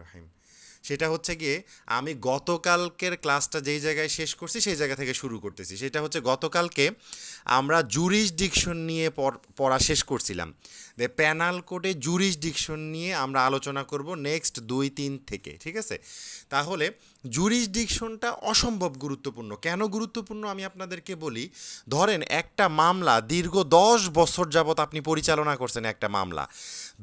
রহিম। সেটা হচ্ছে গিয়ে আমি গতকালকের ক্লাসটা যেই জায়গায় শেষ করছি সেই জায়গা থেকে শুরু করতেছি। সেটা হচ্ছে গতকালকে আমরা জুরিসডিকশন নিয়ে পড়া শেষ করছিলাম। প্যানাল কোডে জুরিসডিকশন নিয়ে আমরা আলোচনা করব নেক্সট 2-3 থেকে, ঠিক আছে? তাহলে জুরিসডিকশনটা অসম্ভব গুরুত্বপূর্ণ। কেন গুরুত্বপূর্ণ আমি আপনাদেরকে বলি। ধরেন একটা মামলা দীর্ঘ 10 বছর যাবৎ আপনি পরিচালনা করছেন, একটা মামলা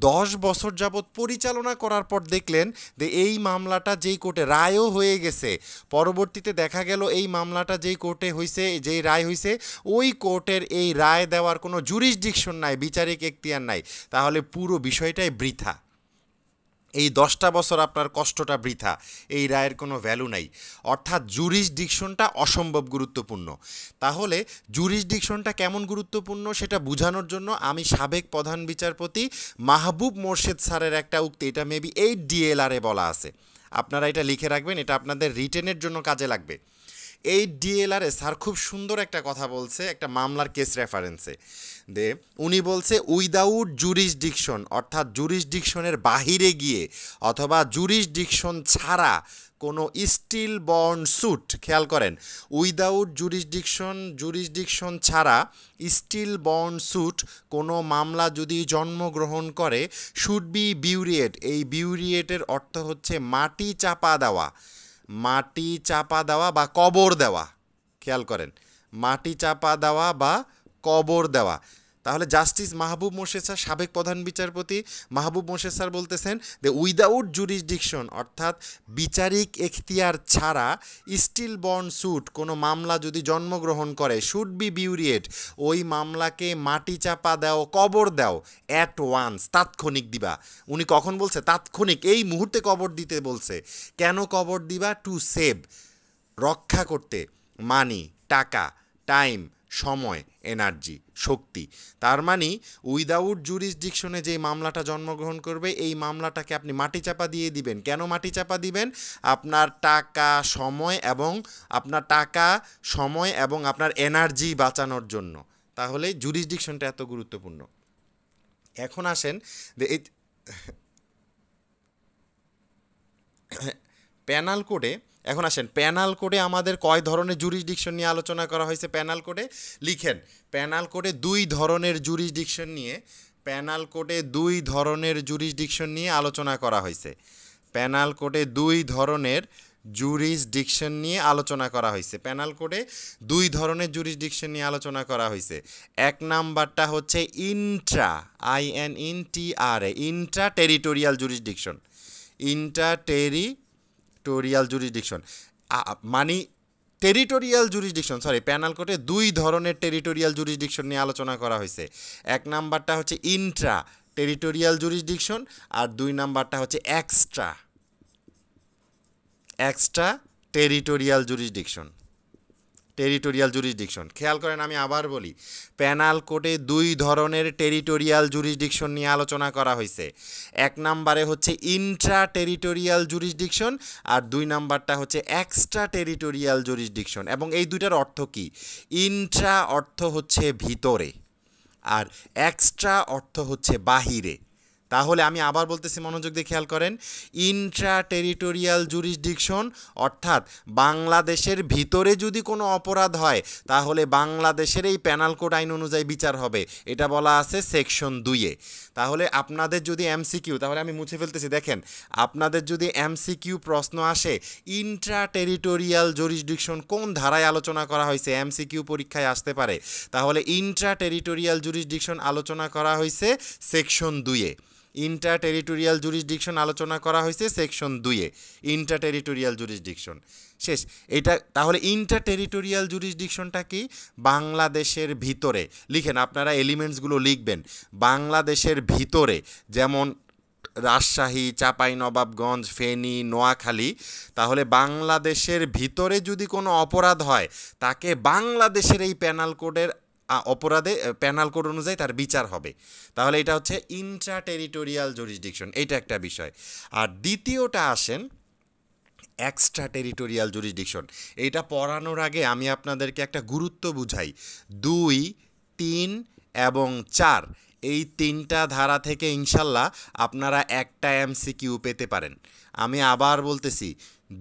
10 বছর যাবৎ পরিচালনা করার পর দেখলেন যে এই মামলাটা যেই কোর্টে রায়ও হয়ে গেছে, পরবর্তীতে দেখা গেল এই মামলাটা যেই কোর্টে হয়েছে, যেই রায় হয়েছে, ওই কোর্টের এই রায় দেওয়ার কোনো জুরিসডিকশন নাই, বিচারিক এখতিয়ার নাই। তাহলে পুরো বিষয়টাই বৃথা। এই 10টা বছর আপনার কষ্টটা বৃথা, এই রায়ের কোনো ভ্যালু নাই। অর্থাৎ জুরিসডিকশনটা অসম্ভব গুরুত্বপূর্ণ। তাহলে জুরিসডিকশনটা কেমন গুরুত্বপূর্ণ সেটা বোঝানোর জন্য আমি সাবেক প্রধান বিচারপতি মাহবুব মোর্শেদ স্যারের একটা উক্তি, এটা মেবি 8 DLR-এ বলা আছে, আপনারা এটা লিখে রাখবেন, এটা আপনাদের রিটেনের জন্য কাজে লাগবে। এই DLR-এ স্যার খুব সুন্দর একটা কথা বলছে, একটা মামলার কেস রেফারেন্সে উনি বলছে উইদাউট জুরিসডিকশন, অর্থাৎ জুরিসডিকশনের বাহিরে গিয়ে অথবা জুরিসডিকশন ছাড়া কোনো স্টিল বন্ড স্যুট, খেয়াল করেন, উইদাউট জুরিসডিকশন ছাড়া স্টিল বন্ড স্যুট কোনো মামলা যদি জন্মগ্রহণ করে, শুড বি বিউরিয়েট। এই বিউরিয়েটের অর্থ হচ্ছে মাটি চাপা দেওয়া, মাটি চাপা দেওয়া বা কবর দেওয়া। খেয়াল করেন, মাটি চাপা দেওয়া বা কবর দেওয়া। তাহলে জাস্টিস মাহবুব মোর্শেদ স্যার, সাবেক প্রধান বিচারপতি মাহবুব মোর্শেদ স্যার বলতেছেন যে উইদাউট জুরিসডিকশন, অর্থাৎ বিচারিক এখতিয়ার ছাড়া স্টিল বন্ড স্যুট কোনো মামলা যদি জন্মগ্রহণ করে, শুড বি বিউরিয়েট, ওই মামলাকে মাটি চাপা দাও, কবর দাও, অ্যাট ওয়ান্স, তাৎক্ষণিক দিবা। উনি কখন বলছে? তাৎক্ষণিক, এই মুহূর্তে কবর দিতে বলছে। কেন কবর দিবা? টু সেভ, রক্ষা করতে, মানি, টাকা, টাইম, সময়, এনার্জি, শক্তি। তার মানে উইদাউট জুরিসডিকশনে যে মামলাটা জন্মগ্রহণ করবে, এই মামলাটাকে আপনি মাটি চাপা দিয়ে দিবেন। কেন মাটি চাপা দিবেন? আপনার টাকা, সময় এবং আপনার এনার্জি বাঁচানোর জন্য। তাহলে জুরিসডিকশনটা এত গুরুত্বপূর্ণ। এখন আসেন যে এই প্যানাল কোডে, এখন আসেন প্যানাল কোডে আমাদের কয় ধরনের জুরিসডিকশন নিয়ে আলোচনা করা হয়েছে প্যানাল কোডে? লিখেন, প্যানাল কোডে 2 ধরনের জুরিসডিকশন নিয়ে, প্যানাল কোডে 2 ধরনের জুরিসডিকশন নিয়ে আলোচনা করা হয়েছে। প্যানাল কোডে 2 ধরনের জুরিসডিকশন নিয়ে আলোচনা করা হয়েছে। প্যানাল কোডে 2 ধরনের জুরিসডিকশন নিয়ে আলোচনা করা হয়েছে। এক নাম্বারটা হচ্ছে Intra, INTRA, Intra territorial jurisdiction. Territorial jurisdiction মানে টেরিটোরিয়াল জুরিসডিকশন, প্যানাল কোর্টে 2 ধরনের টেরিটোরিয়াল জুরিসডিকশন নিয়ে আলোচনা করা হয়েছে। এক নাম্বারটা হচ্ছে ইন্ট্রা টেরিটোরিয়াল জুরিসডিকশন, আর 2 নাম্বারটা হচ্ছে এক্সট্রা টেরিটোরিয়াল জুরিসডিকশন। খেয়াল করেন, আমি আবার বলি, প্যানাল কোডে 2 ধরনের টেরিটোরিয়াল জুরিসডিকশন নিয়ে আলোচনা করা হয়েছে। এক নাম্বারে হচ্ছে ইন্ট্রা টেরিটোরিয়াল জুরিসডিকশন, আর 2 নাম্বারটা হচ্ছে এক্সট্রা টেরিটোরিয়াল জুরিসডিকশন। এবং এই দুইটার অর্থ কি? ইন্ট্রা অর্থ হচ্ছে ভিতরে, আর এক্সট্রা অর্থ হচ্ছে বাহিরে। তাহলে আমি আবার বলতেছি, মনোযোগ দিয়ে খেয়াল করেন, ইন্ট্রা টেরিটোরিয়াল জুরিসডিকশন অর্থাৎ বাংলাদেশের ভিতরে যদি কোনো অপরাধ হয়, তাহলে বাংলাদেশের এই প্যানাল কোড আইন অনুযায়ী বিচার হবে। এটা বলা আছে সেকশন 2-এ। তাহলে আপনাদের যদি MCQ, তাহলে আমি মুছে ফেলতেছি, দেখেন, আপনাদের যদি MCQ প্রশ্ন আসে ইন্ট্রা টেরিটোরিয়াল জুরিসডিকশন কোন ধারায় আলোচনা করা হয়েছে, MCQ পরীক্ষায় আসতে পারে। তাহলে ইন্ট্রা টেরিটোরিয়াল জুরিসডিকশন আলোচনা করা হয়েছে সেকশন 2-এ। ইন্টার টেরিটোরিয়াল জুরিসডিকশন আলোচনা করা হয়েছে সেকশন 2-এ। ইন্টার টেরিটোরিয়াল জুরিসডিকশন শেষ। এটা তাহলে ইন্টার টেরিটোরিয়াল জুরিসডিকশনটা কি? বাংলাদেশের ভিতরে। লিখেন, আপনারা এলিমেন্টসগুলো লিখবেন। বাংলাদেশের ভিতরে, যেমন রাজশাহী, চাঁপাইনবাবগঞ্জ, ফেনী, নোয়াখালী। তাহলে বাংলাদেশের ভিতরে যদি কোনো অপরাধ হয়, তাকে বাংলাদেশের এই প্যানাল কোডের অপরাধে প্যানাল কোড অনুযায়ী তার বিচার হবে। তাহলে এটা হচ্ছে ইন্ট্রা টেরিটোরিয়াল জুরিসডিকশন, এইটা একটা বিষয়। আর দ্বিতীয়টা আসেন এক্সট্রা টেরিটোরিয়াল জুরিসডিকশন। এইটা পড়ানোর আগে আমি আপনাদেরকে একটা গুরুত্ব বুঝাই। 2, 3 এবং 4 এই তিনটা ধারা থেকে ইনশাল্লাহ আপনারা একটা এমসিকিউ পেতে পারেন। আমি আবার বলতেছি,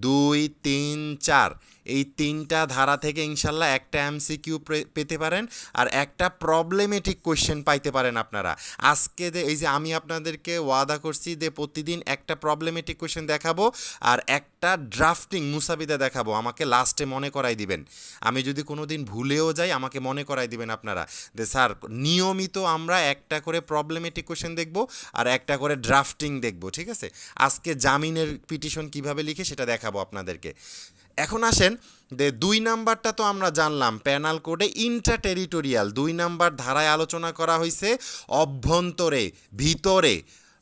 2, 3, 4 এই তিনটা ধারা থেকে ইনশাল্লাহ একটা এমসিকিউ পেতে পারেন, আর একটা প্রবলেমেটিক কোয়েশ্চেন পাইতে পারেন আপনারা। আজকে এই যে আমি আপনাদেরকে ওয়াদা করছি যে প্রতিদিন একটা প্রবলেমেটিক কোয়েশ্চেন দেখাবো আর একটা ড্রাফটিং মুসাবিদা দেখাবো, আমাকে লাস্টে মনে করাই দিবেন। আমি যদি কোনো দিন ভুলেও যাই আমাকে মনে করাই দিবেন আপনারা যে স্যার নিয়মিত আমরা একটা করে প্রবলেমেটিক কোয়েশ্চেন দেখব আর একটা করে ড্রাফটিং দেখব, ঠিক আছে? আজকে জামিনের পিটিশন কিভাবে লিখে সেটা দেখাবো আপনাদেরকে। এখন আসেন, 2 নাম্বারটা তো আমরা জানলাম, প্যানাল কোডে ইন্ট্রা টেরিটোরিয়াল 2 নাম্বার ধারায় আলোচনা করা হয়েছে অভ্যন্তরে, ভিতরে,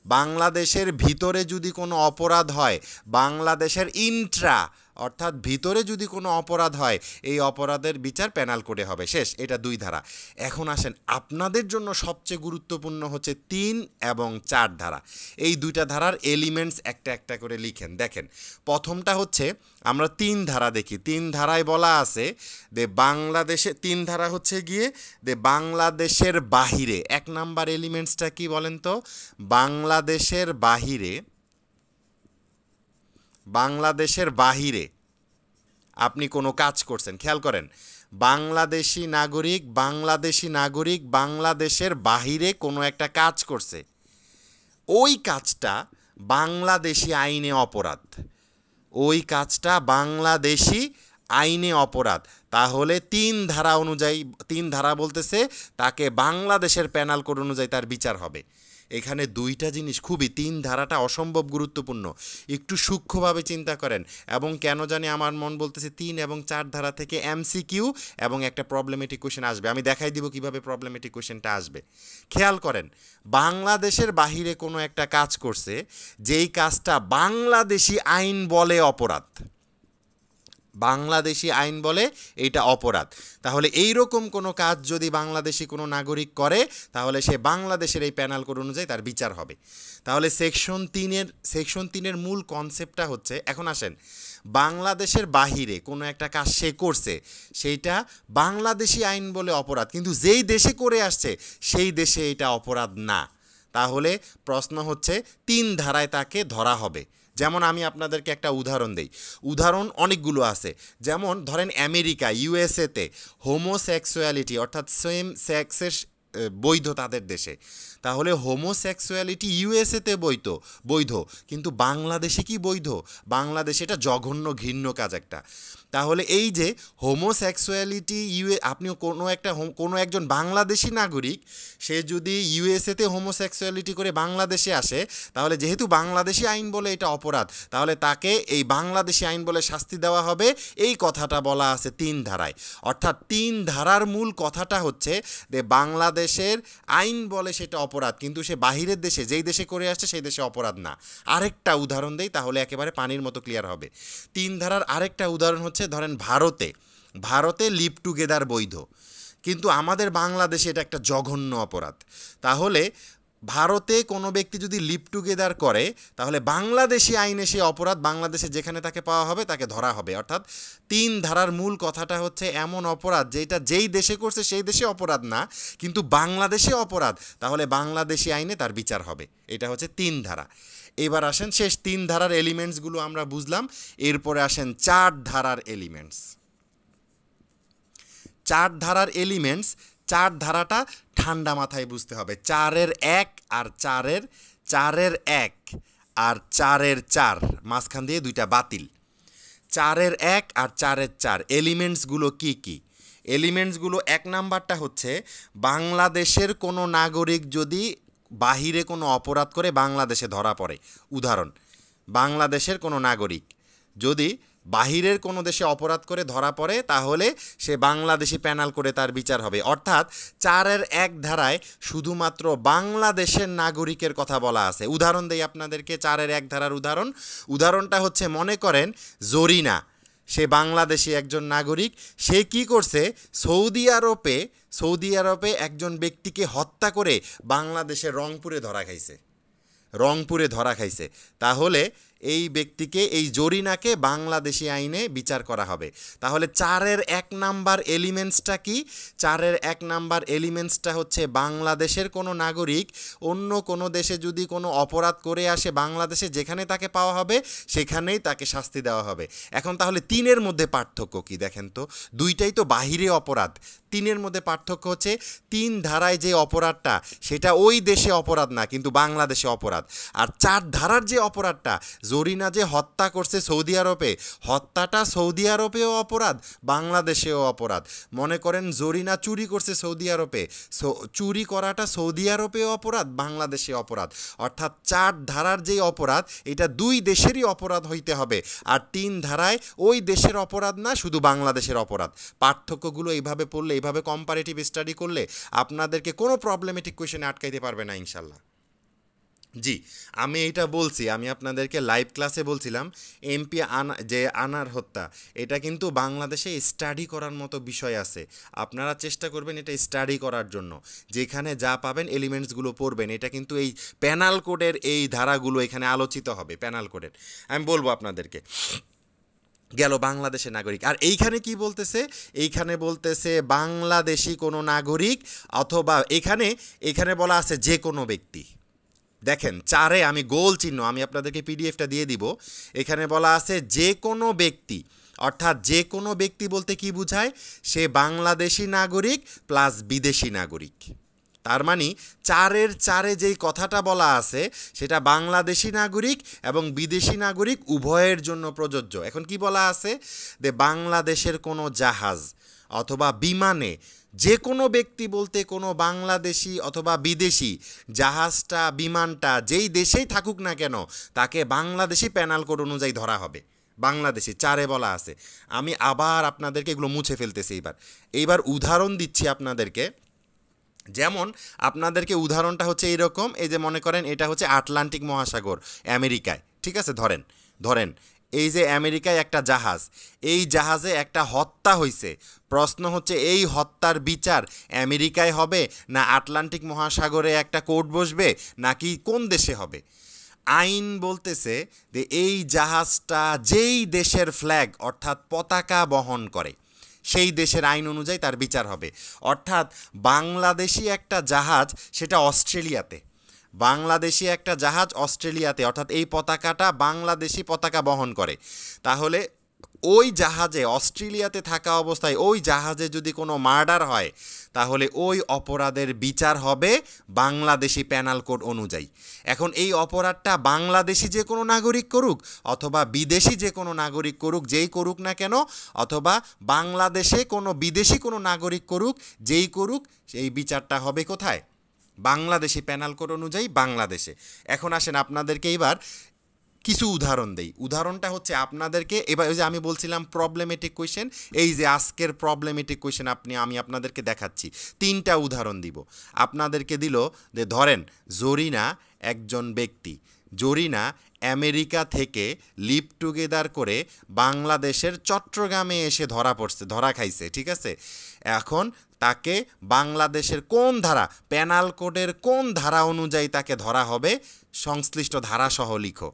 বাংলাদেশের ভিতরে যদি কোনো অপরাধ হয়, বাংলাদেশের ইন্ট্রা অর্থাৎ ভিতরে যদি কোনো অপরাধ হয়, এই অপরাধের বিচার প্যানাল কোডে হবে। শেষ, এটা 2 ধারা। এখন আসেন, আপনাদের জন্য সবচেয়ে গুরুত্বপূর্ণ হচ্ছে 3 এবং 4 ধারা। এই 2টা ধারার এলিমেন্টস একটা একটা করে লিখেন। দেখেন, প্রথমটা হচ্ছে আমরা 3 ধারা দেখি। 3 ধারায় বলা আছে যে বাংলাদেশে 3 ধারা হচ্ছে গিয়ে যে বাংলাদেশের বাহিরে 1 নাম্বার এলিমেন্টসটা কি বলেন তো? বাংলাদেশের বাহিরে, বাংলাদেশের বাহিরে আপনি কোনো কাজ করছেন, খেয়াল করেন, বাংলাদেশি নাগরিক বাংলাদেশের বাহিরে কোনো একটা কাজ করছে, ওই কাজটা বাংলাদেশি আইনে অপরাধ, ওই কাজটা বাংলাদেশি আইনে অপরাধ। তাহলে 3 ধারা অনুযায়ী, 3 ধারা বলতেছে তাকে বাংলাদেশের প্যানাল কোড অনুযায়ী তার বিচার হবে। এখানে 2টা জিনিস খুবই, 3 ধারাটা অসম্ভব গুরুত্বপূর্ণ, একটু সূক্ষ্মভাবে চিন্তা করেন। এবং কেন জানি আমার মন বলতেছে 3 এবং 4 ধারা থেকে এমসিকিউ এবং একটা প্রবলেমেটিক কোয়েশ্চেন আসবে। আমি দেখাই দিব কিভাবে প্রবলেমেটিক কোয়েশ্চেনটা আসবে। খেয়াল করেন, বাংলাদেশের বাহিরে কোনো একটা কাজ করছে, যেই কাজটা বাংলাদেশি আইন বলে অপরাধ, বাংলাদেশি আইন বলে এইটা অপরাধ। তাহলে এই রকম কোনো কাজ যদি বাংলাদেশি কোনো নাগরিক করে, তাহলে সে বাংলাদেশের এই প্যানাল কোড অনুযায়ী তার বিচার হবে। তাহলে সেকশন 3-এর মূল কনসেপ্টটা হচ্ছে, এখন আসেন, বাংলাদেশের বাহিরে কোনো একটা কাজ সে করছে, সেইটা বাংলাদেশি আইন বলে অপরাধ, কিন্তু যেই দেশে করে আসছে সেই দেশে এটা অপরাধ না। তাহলে প্রশ্ন হচ্ছে 3 ধারায় তাকে ধরা হবে। যেমন আমি আপনাদেরকে একটা উদাহরণ দেই, উদাহরণ অনেকগুলো আছে। যেমন ধরেন আমেরিকা, ইউএসএতে হোমোসেক্সুয়ালিটি অর্থাৎ সেম সেক্সের বৈধ তাদের দেশে। তাহলে হোমোসেক্সুয়ালিটি ইউএসএতে বৈধ, কিন্তু বাংলাদেশে কি বৈধ? বাংলাদেশে এটা জঘন্য ঘৃণ্য কাজ একটা। তাহলে এই যে হোমোসেক্সুয়ালিটি আপনি কোনো একজন বাংলাদেশি নাগরিক, সে যদি ইউএসএতে হোমোসেক্সুয়ালিটি করে বাংলাদেশে আসে, তাহলে যেহেতু বাংলাদেশি আইন বলে এটা অপরাধ, তাহলে তাকে এই বাংলাদেশি আইন বলে শাস্তি দেওয়া হবে। এই কথাটা বলা আছে 3 ধারায়। অর্থাৎ 3 ধারার মূল কথাটা হচ্ছে যে বাংলাদেশের আইন বলে সেটা অপরাধ, কিন্তু সে বাহিরের দেশে, যেই দেশে করে আসছে সেই দেশে অপরাধ না। আরেকটা উদাহরণ দেই, তাহলে একেবারে পানির মতো ক্লিয়ার হবে। 3 ধারার আরেকটা উদাহরণ হচ্ছে, ধরেন ভারতে লিভ টুগেদার বৈধ, কিন্তু আমাদের বাংলাদেশে এটা একটা জঘন্য অপরাধ। তাহলে ভারতে কোনো ব্যক্তি যদি লিভ টুগেদার করে, তাহলে বাংলাদেশি আইনে সে অপরাধ, বাংলাদেশে যেখানে তাকে পাওয়া হবে তাকে ধরা হবে। অর্থাৎ 3 ধারার মূল কথাটা হচ্ছে এমন অপরাধ যেটা যেই দেশে করছে সেই দেশে অপরাধ না, কিন্তু বাংলাদেশে অপরাধ, তাহলে বাংলাদেশি আইনে তার বিচার হবে। এটা হচ্ছে 3 ধারা। এবার আসেন, শেষ 3 ধারার এলিমেন্টসগুলো আমরা বুঝলাম, এরপরে আসেন 4 ধারার এলিমেন্টস। 4 ধারার এলিমেন্টস, 4 ধারাটা ঠান্ডা মাথায় বুঝতে হবে। 4-এর 1 আর 4-এর 1 আর 4-এর 4, মাঝখান দিয়ে 2টা বাতিল। 4-এর 1 আর 4-এর 4 এলিমেন্টসগুলো কি কি? এলিমেন্টসগুলো 1 নাম্বারটা হচ্ছে, বাংলাদেশের কোনো নাগরিক যদি বাহিরে কোনো অপরাধ করে বাংলাদেশে ধরা পড়ে, উদাহরণ, বাংলাদেশের কোনো নাগরিক যদি বাহিরের কোনো দেশে অপরাধ করে ধরা পড়ে, তাহলে সে বাংলাদেশি প্যানাল করে তার বিচার হবে। অর্থাৎ 4-এর 1 ধারায় শুধুমাত্র বাংলাদেশের নাগরিকের কথা বলা আছে। উদাহরণ দেই আপনাদেরকে, 4-এর 1 ধারার উদাহরণটা হচ্ছে, মনে করেন জরিনা, সে বাংলাদেশি একজন নাগরিক, সে কি করছে, সৌদি আরবে একজন ব্যক্তিকে হত্যা করে বাংলাদেশের রংপুরে ধরা খাইছে। তাহলে এই ব্যক্তিকে, এই জরিনাকে বাংলাদেশি আইনে বিচার করা হবে। তাহলে 4-এর 1 নাম্বার এলিমেন্টসটা কি? 4-এর 1 নাম্বার এলিমেন্টসটা হচ্ছে বাংলাদেশের কোনো নাগরিক অন্য কোনো দেশে যদি কোনো অপরাধ করে আসে বাংলাদেশে, যেখানে তাকে পাওয়া হবে সেখানেই তাকে শাস্তি দেওয়া হবে। এখন তাহলে 3-এর মধ্যে পার্থক্য কি দেখেন তো? দুইটাই তো বাহিরে অপরাধ। 3-এর মধ্যে পার্থক্য হচ্ছে 3 ধারায় যে অপরাধটা সেটা ওই দেশে অপরাধ না, কিন্তু বাংলাদেশে অপরাধ। আর 4 ধারার যে অপরাধটা, জরিনা যে হত্যা করছে সৌদি আরবে, হত্যাটা সৌদি আরবেও অপরাধ, বাংলাদেশেও অপরাধ। মনে করেন জরিনা চুরি করছে সৌদি আরবে, চুরি করাটা সৌদি আরবেও অপরাধ, বাংলাদেশে অপরাধ। অর্থাৎ 4 ধারার যে অপরাধ এটা 2 দেশেরই অপরাধ হইতে হবে। আর 3 ধারায় ওই দেশের অপরাধ না, শুধু বাংলাদেশের অপরাধ। পার্থক্যগুলো এইভাবে পড়লে, এইভাবে কম্পারেটিভ স্টাডি করলে আপনাদেরকে কোনো প্রবলেমেটিক কোয়েশনে আটকাইতে পারবে না ইনশাল্লাহ। জি, আমি এইটা বলছি, আমি আপনাদেরকে লাইভ ক্লাসে বলছিলাম এমপি আনার হত্যা, এটা কিন্তু বাংলাদেশে স্টাডি করার মতো বিষয় আছে। আপনারা চেষ্টা করবেন এটা স্টাডি করার জন্য, যেখানে যা পাবেন এলিমেন্টসগুলো পড়বেন। এটা কিন্তু এই প্যানাল কোডের এই ধারাগুলো এখানে আলোচিত হবে, প্যানাল কোডের। আমি বলবো আপনাদেরকে। গেল বাংলাদেশের নাগরিক। আর এইখানে কি বলতেছে? এইখানে বলতেছে বাংলাদেশি কোনো নাগরিক, অথবা এখানে বলা আছে যে কোনো ব্যক্তি। দেখেন 4-এ আমি গোল চিহ্ন, আমি আপনাদেরকে পিডিএফটা দিয়ে দিব। এখানে বলা আছে যে কোনো ব্যক্তি, অর্থাৎ যে কোনো ব্যক্তি বলতে কি বোঝায়? সে বাংলাদেশি নাগরিক প্লাস বিদেশি নাগরিক। তার মানে 4-এর 4-এ যেই কথাটা বলা আছে সেটা বাংলাদেশি নাগরিক এবং বিদেশি নাগরিক উভয়ের জন্য প্রযোজ্য। এখন কি বলা আছে? যে বাংলাদেশের কোনো জাহাজ অথবা বিমানে যে কোনো ব্যক্তি বলতে কোনো বাংলাদেশি অথবা বিদেশি, জাহাজটা বিমানটা যেই দেশেই থাকুক না কেন তাকে বাংলাদেশি প্যানাল কোড অনুযায়ী ধরা হবে। বাংলাদেশি 4-এ বলা আছে। আমি আবার আপনাদেরকে এগুলো মুছে ফেলতেছি। এইবার উদাহরণ দিচ্ছি আপনাদেরকে। যেমন আপনাদেরকে উদাহরণটা হচ্ছে এইরকম, এই যে মনে করেন এটা হচ্ছে আটলান্টিক মহাসাগর আমেরিকায়, ঠিক আছে? ধরেন এই যে আমেরিকায় একটা জাহাজ, এই জাহাজে একটা হত্যা হয়েছে। প্রশ্ন হচ্ছে এই হত্যার বিচার আমেরিকায় হবে না আটলান্টিক মহাসাগরে একটা কোর্ট বসবে, নাকি কোন দেশে হবে? আইন বলতেছে যে এই জাহাজটা যেই দেশের ফ্ল্যাগ অর্থাৎ পতাকা বহন করে সেই দেশের আইন অনুযায়ী তার বিচার হবে। অর্থাৎ বাংলাদেশি একটা জাহাজ সেটা অস্ট্রেলিয়াতে, বাংলাদেশি একটা জাহাজ অস্ট্রেলিয়াতে, অর্থাৎ এই পতাকাটা বাংলাদেশি পতাকা বহন করে। তাহলে ওই জাহাজে অস্ট্রেলিয়াতে থাকা অবস্থায় ওই জাহাজে যদি কোনো মার্ডার হয় তাহলে ওই অপরাধের বিচার হবে বাংলাদেশি প্যানাল কোড অনুযায়ী। এখন এই অপরাধটা বাংলাদেশি যে কোনো নাগরিক করুক অথবা বিদেশি যে কোনো নাগরিক করুক, যেই করুক না কেন, অথবা বাংলাদেশে কোনো বিদেশি কোনো নাগরিক করুক, যেই করুক, এই বিচারটা হবে কোথায়? বাংলাদেশি প্যানাল কোড অনুযায়ী বাংলাদেশে। এখন আসেন আপনাদেরকে এবার কিছু উদাহরণ দেই। উদাহরণটা হচ্ছে আপনাদেরকে এবার ওই যে আমি বলছিলাম প্রবলেমেটিক কোয়েশ্চেন, এই যে আজকের প্রবলেমেটিক কোয়েশ্চেন আমি আপনাদেরকে দেখাচ্ছি। 3টা উদাহরণ দিব আপনাদেরকে। দিল যে ধরেন জরিনা একজন ব্যক্তি, জরিনা আমেরিকা থেকে লিভ টুগেদার করে বাংলাদেশের চট্টগ্রামে এসে ধরা খাইছে, ঠিক আছে? এখন তাকে বাংলাদেশের কোন ধারা, প্যানাল কোডের কোন ধারা অনুযায়ী তাকে ধরা হবে সংশ্লিষ্ট ধারাসহ লিখো।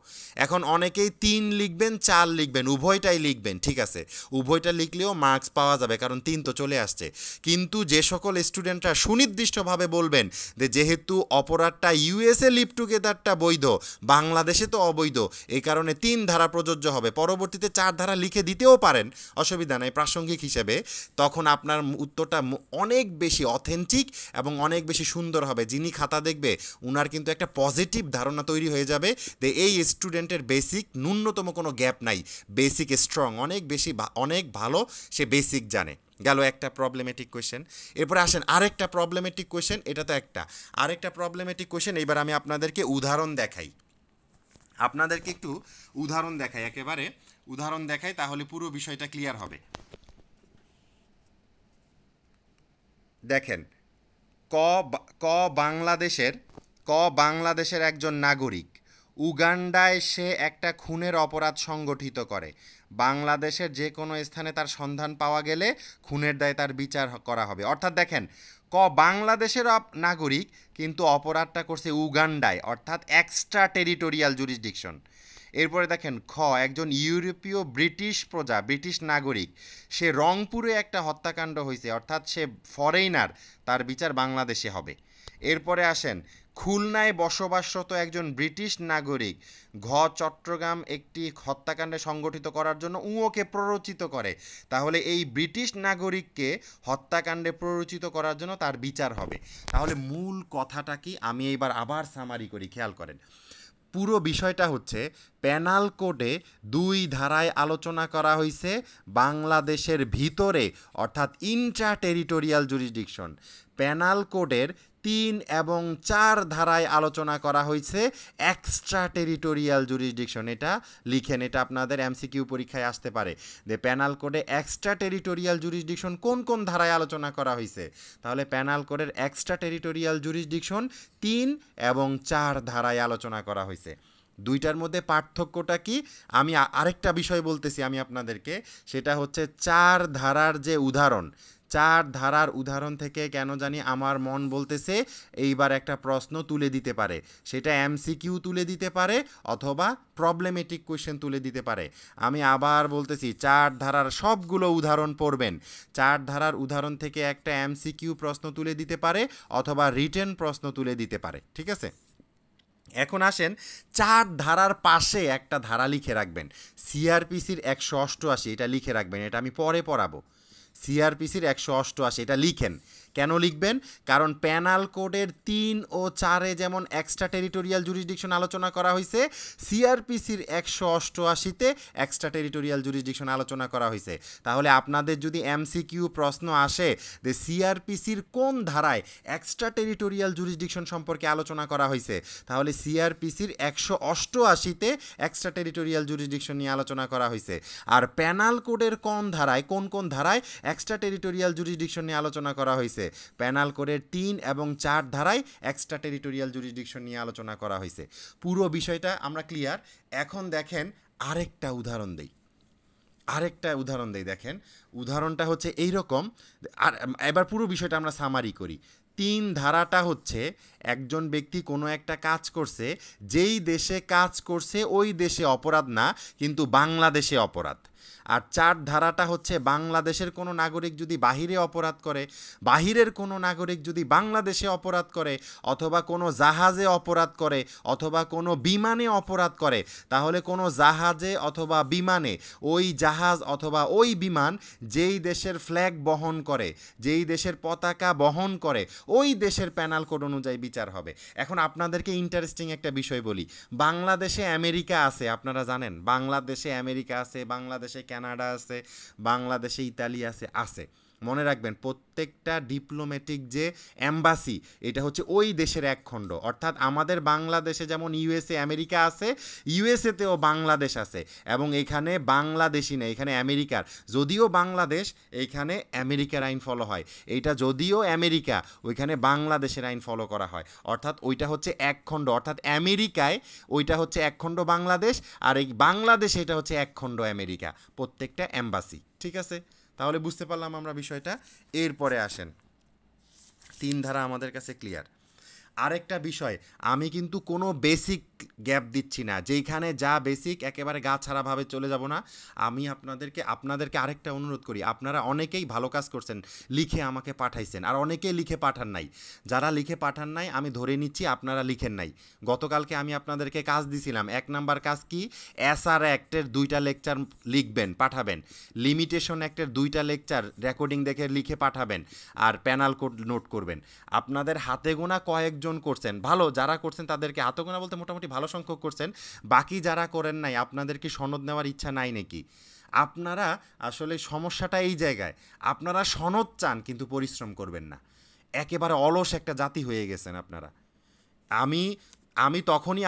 এখন অনেকেই 3 লিখবেন, 4 লিখবেন, উভয়টাই লিখবেন, ঠিক আছে? উভয়টা লিখলেও মার্কস পাওয়া যাবে, কারণ 3 তো চলে আসছে। কিন্তু যে সকল স্টুডেন্টরা সুনির্দিষ্টভাবে বলবেন যে যেহেতু অপরাধটা ইউএসএ লিভ টুগেদারটা বৈধ, বাংলাদেশে তো অবৈধ, এই কারণে 3 ধারা প্রযোজ্য হবে, পরবর্তীতে 4 ধারা লিখে দিতেও পারেন, অসুবিধা নাই প্রাসঙ্গিক হিসেবে, তখন আপনার উত্তরটা অনেক বেশি অথেন্টিক এবং অনেক বেশি সুন্দর হবে। যিনি খাতা দেখবে উনার কিন্তু একটা পজিটিভ ধারণা তৈরি হয়ে যাবে যে এই স্টুডেন্টের বেসিক ন্যূনতম কোনো গ্যাপ নাই, বেসিক স্ট্রং, অনেক ভালো, সে বেসিক জানে। গেল একটা প্রবলেমেটিক কোয়েশ্চেন। এরপরে আসেন আরেকটা প্রবলেমেটিক কোয়েশ্চেন। এটা তো আরেকটা প্রবলেমেটিক কোয়েশ্চেন। এবার আমি আপনাদেরকে উদাহরণ দেখাই, একটু উদাহরণ দেখাই, একেবারে উদাহরণ দেখাই, তাহলে পুরো বিষয়টা ক্লিয়ার হবে। দেখেন বাংলাদেশের একজন নাগরিক উগান্ডায় সে একটা খুনের অপরাধ সংগঠিত করে। বাংলাদেশের যে কোনো স্থানে তার সন্ধান পাওয়া গেলে খুনের দায়ে তার বিচার করা হবে। অর্থাৎ দেখেন বাংলাদেশের নাগরিক কিন্তু অপরাধটা করছে উগান্ডায়, অর্থাৎ এক্সট্রা টেরিটোরিয়াল জুরিসডিকশন। এরপরে দেখেন খ, একজন ইউরোপীয় ব্রিটিশ প্রজা, ব্রিটিশ নাগরিক, সে রংপুরে একটা হত্যাকাণ্ড হয়েছে, অর্থাৎ সে ফরেইনার, তার বিচার বাংলাদেশে হবে। এরপরে আসেন, খুলনায় বসবাসরত একজন ব্রিটিশ নাগরিক ঘ চট্টগ্রাম একটি হত্যাকাণ্ডে সংগঠিত করার জন্য উঁকে প্ররোচিত করে, তাহলে এই ব্রিটিশ নাগরিককে হত্যাকাণ্ডে প্ররোচিত করার জন্য তার বিচার হবে। তাহলে মূল কথাটা কি, আমি এইবার আবার সামারি করি, খেয়াল করেন। পুরো বিষয়টা হচ্ছে পেনাল কোডে 2 ধারায় আলোচনা করা হয়েছে বাংলাদেশের ভিতরে, অর্থাৎ ইন্ট্রা টেরিটোরিয়াল জুরিসডিকশন। পেনাল কোডের 3 এবং 4 ধারায় আলোচনা করা হয়েছে এক্সট্রা টেরিটোরিয়াল জুরিসডিকশন। এটা লিখেন, এটা আপনাদের এমসিকিউ পরীক্ষায় আসতে পারে যে পেনাল কোডে এক্সট্রা টেরিটোরিয়াল জুরিসডিকশন কোন কোন ধারায় আলোচনা করা হয়েছে। তাহলে পেনাল কোডের এক্সট্রা টেরিটোরিয়াল জুরিসডিকশন 3 এবং 4 ধারায় আলোচনা করা হয়েছে। দুইটার মধ্যে পার্থক্যটা কি, আমি আরেকটা বিষয় বলতেছি আমি আপনাদেরকে, সেটা হচ্ছে 4 ধারার যে উদাহরণ, 4 ধারার উদাহরণ থেকে কেন জানি আমার মন বলতেছে এইবার একটা প্রশ্ন তুলে দিতে পারে, সেটা এমসিকিউ তুলে দিতে পারে অথবা প্রবলেমেটিক কোয়েশ্চেন তুলে দিতে পারে। আমি আবার বলতেছি 4 ধারার সবগুলো উদাহরণ পড়বেন, 4 ধারার উদাহরণ থেকে একটা এমসিকিউ প্রশ্ন তুলে দিতে পারে অথবা রিটেন প্রশ্ন তুলে দিতে পারে, ঠিক আছে। এখন আসেন, 4 ধারার পাশে একটা ধারা লিখে রাখবেন, সিআরপিসির 188, এটা লিখে রাখবেন, এটা আমি পরে পড়াবো। সিআরপিসির 188 এটা লিখেন। কেন লিখবেন? কারণ পেনাল কোডের 3 ও 4-এ যেমন এক্সট্রা টেরিটোরিয়াল জুরিসডিকশন আলোচনা করা হয়েছে, সিআরপিসির 188-তে এক্সট্রা টেরিটোরিয়াল জুরিসডিকশন আলোচনা করা হয়েছে। তাহলে আপনাদের যদি এমসিকিউ প্রশ্ন আসে যে সিআরপিসির কোন ধারায় এক্সট্রা টেরিটোরিয়াল জুরিসডিকশন সম্পর্কে আলোচনা করা হয়েছে, তাহলে সিআরপিসির 188-তে এক্সট্রা টেরিটোরিয়াল জুরিসডিকশন নিয়ে আলোচনা করা হয়েছে। আর পেনাল কোডের কোন ধারায়, কোন কোন ধারায় এক্সট্রা টেরিটোরিয়াল জুরিসডিকশন নিয়ে আলোচনা করা হয়েছে, পেনাল কোডের 3 এবং 4 ধারায় এক্সট্রা টেরিটোরিয়াল জুরিসডিকশন নিয়ে আলোচনা করা হয়েছে। পুরো বিষয়টা আমরা ক্লিয়ার। এখন দেখেন আরেকটা উদাহরণ দেই, দেখেন উদাহরণটা হচ্ছে এই রকম। আর এবার পুরো বিষয়টা আমরা সামারি করি। 3 ধারাটা হচ্ছে একজন ব্যক্তি কোনো একটা কাজ করছে, যেই দেশে কাজ করছে ওই দেশে অপরাধ না, কিন্তু বাংলাদেশে অপরাধ। আর 4 ধারাটা হচ্ছে বাংলাদেশের কোনো নাগরিক যদি বাহিরে অপরাধ করে, বাহিরের কোনো নাগরিক যদি বাংলাদেশে অপরাধ করে, অথবা কোনো জাহাজে অপরাধ করে, অথবা কোনো বিমানে অপরাধ করে, তাহলে কোনো জাহাজে অথবা বিমানে ওই জাহাজ অথবা ওই বিমান যেই দেশের ফ্ল্যাগ বহন করে, যেই দেশের পতাকা বহন করে, ওই দেশের পেনাল কোড অনুযায়ী বিচার হবে। এখন আপনাদেরকে ইন্টারেস্টিং একটা বিষয় বলি, বাংলাদেশে আমেরিকা আছে, আপনারা জানেন বাংলাদেশে আমেরিকা আছে, বাংলাদেশে কানাডা আছে, বাংলাদেশে ইতালি আছে। মনে রাখবেন প্রত্যেকটা ডিপ্লোম্যাটিক যে এম্বাসি, এটা হচ্ছে ওই দেশের এক খণ্ড। অর্থাৎ আমাদের বাংলাদেশে যেমন ইউএসএ আমেরিকা আছে, ইউএসএতেও বাংলাদেশ আছে, এবং এখানে বাংলাদেশি নেই, এখানে আমেরিকার। যদিও বাংলাদেশ, এইখানে আমেরিকার আইন ফলো হয়, এইটা যদিও আমেরিকা, ওইখানে বাংলাদেশের আইন ফলো করা হয়। অর্থাৎ ওইটা হচ্ছে এক খণ্ড, অর্থাৎ আমেরিকায় ওইটা হচ্ছে এক খণ্ড বাংলাদেশ, আর এই বাংলাদেশে এটা হচ্ছে এক খণ্ড আমেরিকা, প্রত্যেকটা এম্বাসি, ঠিক আছে। তাহলে বুঝতে পারলাম আমরা বিষয়টা। এরপরে আসেন, 3 ধারা আমাদের কাছে ক্লিয়ার। আরেকটা বিষয়, আমি কিন্তু কোনো বেসিক গ্যাপ দিচ্ছি না, যেইখানে যা বেসিক একেবারে গা ছাড়াভাবে চলে যাব না। আমি আপনাদেরকে আরেকটা অনুরোধ করি, আপনারা অনেকেই ভালো কাজ করছেন, লিখে আমাকে পাঠাইছেন, আর অনেকেই লিখে পাঠান নাই। যারা লিখে পাঠান নাই আমি ধরে নিচ্ছি আপনারা লিখেন নাই। গতকালকে আমি আপনাদেরকে কাজ দিছিলাম, 1 নাম্বার কাজ কি, এসআর অ্যাক্টের 2টা লেকচার লিখবেন, পাঠাবেন। লিমিটেশন অ্যাক্টের 2টা লেকচার রেকর্ডিং দেখে লিখে পাঠাবেন, আর প্যানাল কোড নোট করবেন। আপনাদের হাতে গোনা কয়েকজন করছেন, ভালো যারা করছেন তাদেরকে, হাতে গোনা বলতে মোটামুটি ভালো সংখ্যক করছেন, বাকি যারা করেন নাই আপনাদের কি সনদ নেওয়ার ইচ্ছা নাই নাকি? আপনারা আসলে সমস্যাটা এই জায়গায়, আপনারা সনদ চান কিন্তু পরিশ্রম করবেন না, একেবারে অলস একটা জাতি হয়ে গেছেন আপনারা। আমি তখনই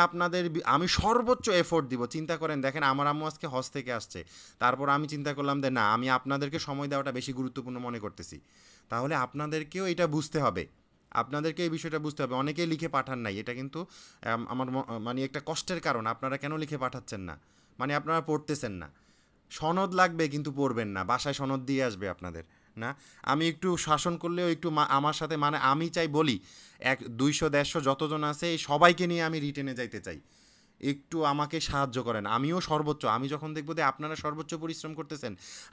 আমি সর্বোচ্চ এফোর্ট দিব। চিন্তা করেন, দেখেন আমার আম্মু আজকে হজ থেকে আসছে, তারপর আমি চিন্তা করলাম যে না, আমি আপনাদেরকে সময় দেওয়াটা বেশি গুরুত্বপূর্ণ মনে করতেছি। তাহলে আপনাদেরকেও এটা বুঝতে হবে, আপনাদেরকে এই বিষয়টা বুঝতে হবে। অনেকেই লিখে পাঠান নাই, এটা কিন্তু আমার মানে একটা কষ্টের কারণ। আপনারা কেন লিখে পাঠাচ্ছেন না, মানে আপনারা পড়তেছেন না। সনদ লাগবে কিন্তু পড়বেন না, বাসায় সনদ দিয়ে আসবে আপনাদের না। আমি একটু শাসন করলেও একটু আমার সাথে, মানে আমি চাই বলি 200-150 যতজন আছে এই সবাইকে নিয়ে আমি রিটেনে যাইতে চাই। একটু আমাকে সাহায্য করেন, আমিও সর্বোচ্চ, আমি যখন দেখবো যে আপনারা সর্বোচ্চ পরিশ্রম করতেছেন,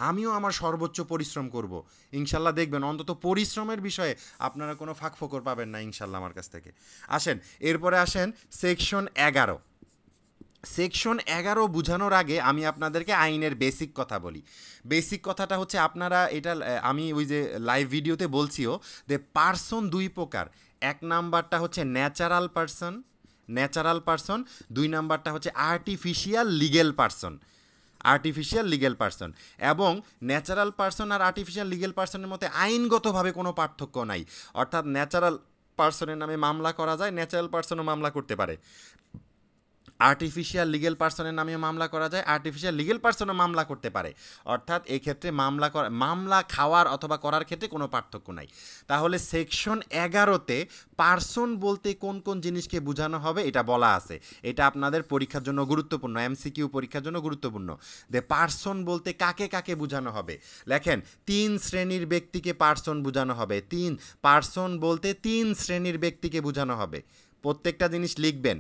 আমিও আমার সর্বোচ্চ পরিশ্রম করব। ইনশাল্লাহ দেখবেন অন্তত পরিশ্রমের বিষয়ে আপনারা কোনো ফাঁকফোকর পাবেন না ইনশাল্লাহ আমার কাছ থেকে। আসেন এরপরে আসেন সেকশন 11। সেকশন 11 বোঝানোর আগে আমি আপনাদেরকে আইনের বেসিক কথা বলি। বেসিক কথাটা হচ্ছে আপনারা এটা আমি ওই যে লাইভ ভিডিওতে বলছিও যে পার্সন দুই প্রকার। এক নাম্বারটা হচ্ছে ন্যাচারাল পার্সন, দুই নাম্বারটা হচ্ছে artificial legal person. Artificial legal person এবং ন্যাচারাল পার্সন আর আর্টিফিশিয়াল লিগেল পার্সনের মধ্যে আইনগতভাবে কোনো পার্থক্য নাই। অর্থাৎ ন্যাচারাল পার্সনের নামে মামলা করা যায়, ন্যাচারাল পার্সনও মামলা করতে পারে। আর্টিফিশিয়াল লিগেল পার্সনের নামে মামলা করা যায়, আর্টিফিশিয়াল লিগেল পার্সনও মামলা করতে পারে। অর্থাৎ এক্ষেত্রে মামলা খাওয়ার অথবা করার ক্ষেত্রে কোনো পার্থক্য নাই। তাহলে সেকশন 11-তে পার্সন বলতে কোন কোন জিনিসকে বোঝানো হবে এটা বলা আছে। এটা আপনাদের পরীক্ষার জন্য গুরুত্বপূর্ণ, এমসিকিউ পরীক্ষার জন্য গুরুত্বপূর্ণ। যে পার্সন বলতে কাকে কাকে বোঝানো হবে। লেখেন 3 শ্রেণীর ব্যক্তিকে পার্সন বোঝানো হবে। পার্সন বলতে 3 শ্রেণীর ব্যক্তিকে বোঝানো হবে। প্রত্যেকটা জিনিস লিখবেন।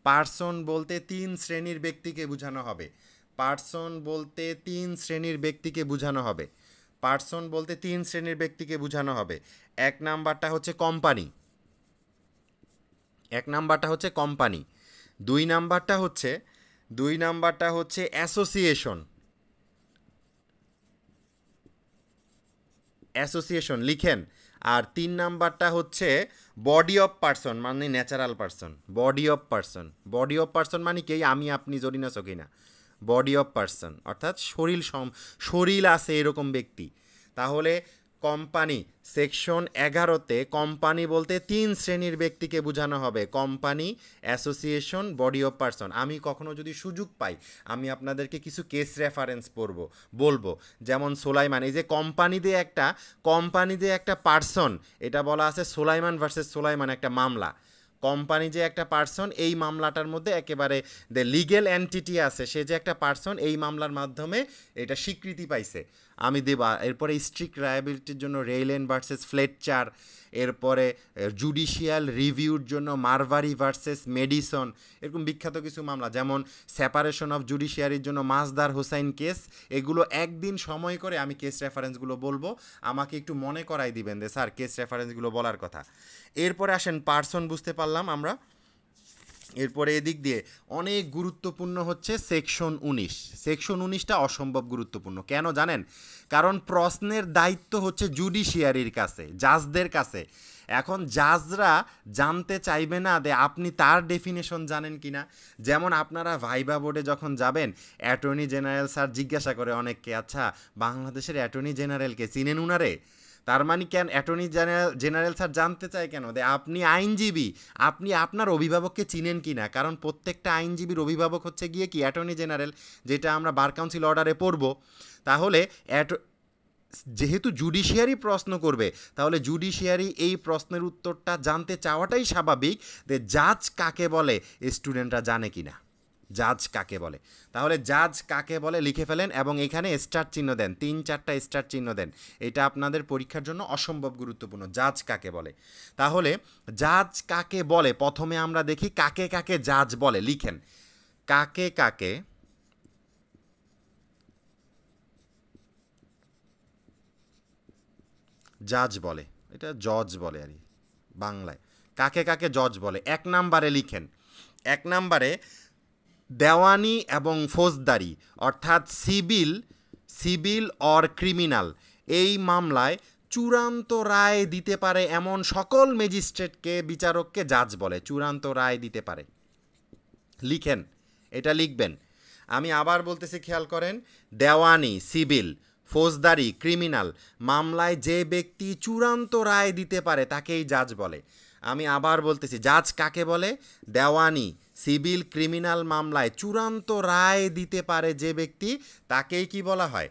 পার্সন বলতে 3 শ্রেণীর ব্যক্তিকে বোঝানো হবে। পার্সন বলতে 3 শ্রেণীর ব্যক্তিকে বোঝানো হবে। পার্সন বলতে 3 শ্রেণীর ব্যক্তিকে বোঝানো হবে। এক নাম্বারটা হচ্ছে কোম্পানি, দুই নাম্বারটা হচ্ছে অ্যাসোসিয়েশন লিখেন। আর 3 নাম্বারটা হচ্ছে বডি অফ পার্সন, মানে natural person. Body of person মানে কি? আমি আপনি Jorina Sakina. Body of person অর্থাৎ শরীর আছে এরকম ব্যক্তি। তাহলে কোম্পানি, সেকশন 11-তে কোম্পানি বলতে 3 শ্রেণীর ব্যক্তিকে বোঝানো হবে। Company, association, body of person. আমি কখনো যদি সুযোগ পাই আমি আপনাদেরকে কিছু কেস রেফারেন্স বলবো। যেমন সোলাইমান, এই যে কোম্পানি দিয়ে একটা পার্সন, এটা বলা আছে সোলাইমান ভার্সেস সোলাইমান একটা মামলা। কোম্পানি যে একটা পার্সন, এই মামলাটার মধ্যে একেবারে দ্য লিগেল এন্টিটি আছে, সে যে একটা পার্সন, এই মামলার মাধ্যমে এটা স্বীকৃতি পাইছে। আমি দেবা। এরপরে স্ট্রিক্ট লায়াবিলিটির জন্য রেইলেন ভার্সেস ফ্লেটচার, এরপরে জুডিশিয়াল রিভিউর জন্য মারভারি ভার্সেস মেডিসন, এরকম বিখ্যাত কিছু মামলা। যেমন সেপারেশন অফ জুডিশিয়ারির জন্য মাজদার হোসাইন কেস। এগুলো একদিন সময় করে আমি কেস রেফারেন্সগুলো বলবো, আমাকে একটু মনে করাই দিবেন যে স্যার কেস রেফারেন্সগুলো বলার কথা। এরপরে আসেন পার্সন বুঝতে পারলাম আমরা। এরপরে এদিক দিয়ে অনেক গুরুত্বপূর্ণ হচ্ছে সেকশন 19। সেকশন 19টা অসম্ভব গুরুত্বপূর্ণ। কেন জানেন? কারণ প্রশ্নের দায়িত্ব হচ্ছে জুডিশিয়ারির কাছে, জাজদের কাছে। এখন জাজরা জানতে চাইবে না যে আপনি তার ডেফিনেশন জানেন কি না। যেমন আপনারা ভাইবা বোর্ডে যখন যাবেন, অ্যাটর্নি জেনারেল স্যার জিজ্ঞাসা করে অনেককে, আচ্ছা বাংলাদেশের অ্যাটর্নি জেনারেলকে চিনেন উনারে? তার মানে কেন অ্যাটর্নি জেনারেল স্যার জানতে চায় কেন যে আপনি আইনজীবী, আপনি আপনার অভিভাবককে চিনেন কি না? কারণ প্রত্যেকটা আইনজীবীর অভিভাবক হচ্ছে গিয়ে কি অ্যাটর্নি জেনারেল, যেটা আমরা বার কাউন্সিল অর্ডারে পড়ব। তাহলে যেহেতু জুডিশিয়ারি প্রশ্ন করবে, তাহলে জুডিশিয়ারি এই প্রশ্নের উত্তরটা জানতে চাওয়াটাই স্বাভাবিক যে জাজ কাকে বলে স্টুডেন্টরা জানে কি না। জাজ কাকে বলে, তাহলে জাজ কাকে বলে লিখে ফেলেন এবং এখানে স্টার চিহ্ন দেন, 3-4টা স্টার চিহ্ন দেন। এটা আপনাদের পরীক্ষার জন্য অসম্ভব গুরুত্বপূর্ণ। জাজ কাকে বলে, তাহলে জাজ কাকে বলে প্রথমে আমরা দেখি কাকে কাকে জাজ বলে। লিখেন কাকে কাকে জাজ বলে, এটা জজ বলে আর বাংলায়। কাকে কাকে জজ বলে? 1 নাম্বারে লিখেন, 1 নাম্বারে দেওয়ানি এবং ফৌজদারি অর্থাৎ সিভিল অর ক্রিমিনাল, এই মামলায় চূড়ান্ত রায় দিতে পারে এমন সকল ম্যাজিস্ট্রেটকে, বিচারককে জাজ বলে। চূড়ান্ত রায় দিতে পারে। লিখেন, এটা লিখবেন। আমি আবার বলতেছি, খেয়াল করেন। দেওয়ানি সিভিল, ফৌজদারি ক্রিমিনাল মামলায় যে ব্যক্তি চূড়ান্ত রায় দিতে পারে তাকেই জাজ বলে। আমি আবার বলতেছি, জাজ কাকে বলে? দেওয়ানি সিভিল ক্রিমিনাল মামলায় চূড়ান্ত রায় দিতে পারে যে ব্যক্তি, তাকেই কি বলা হয়?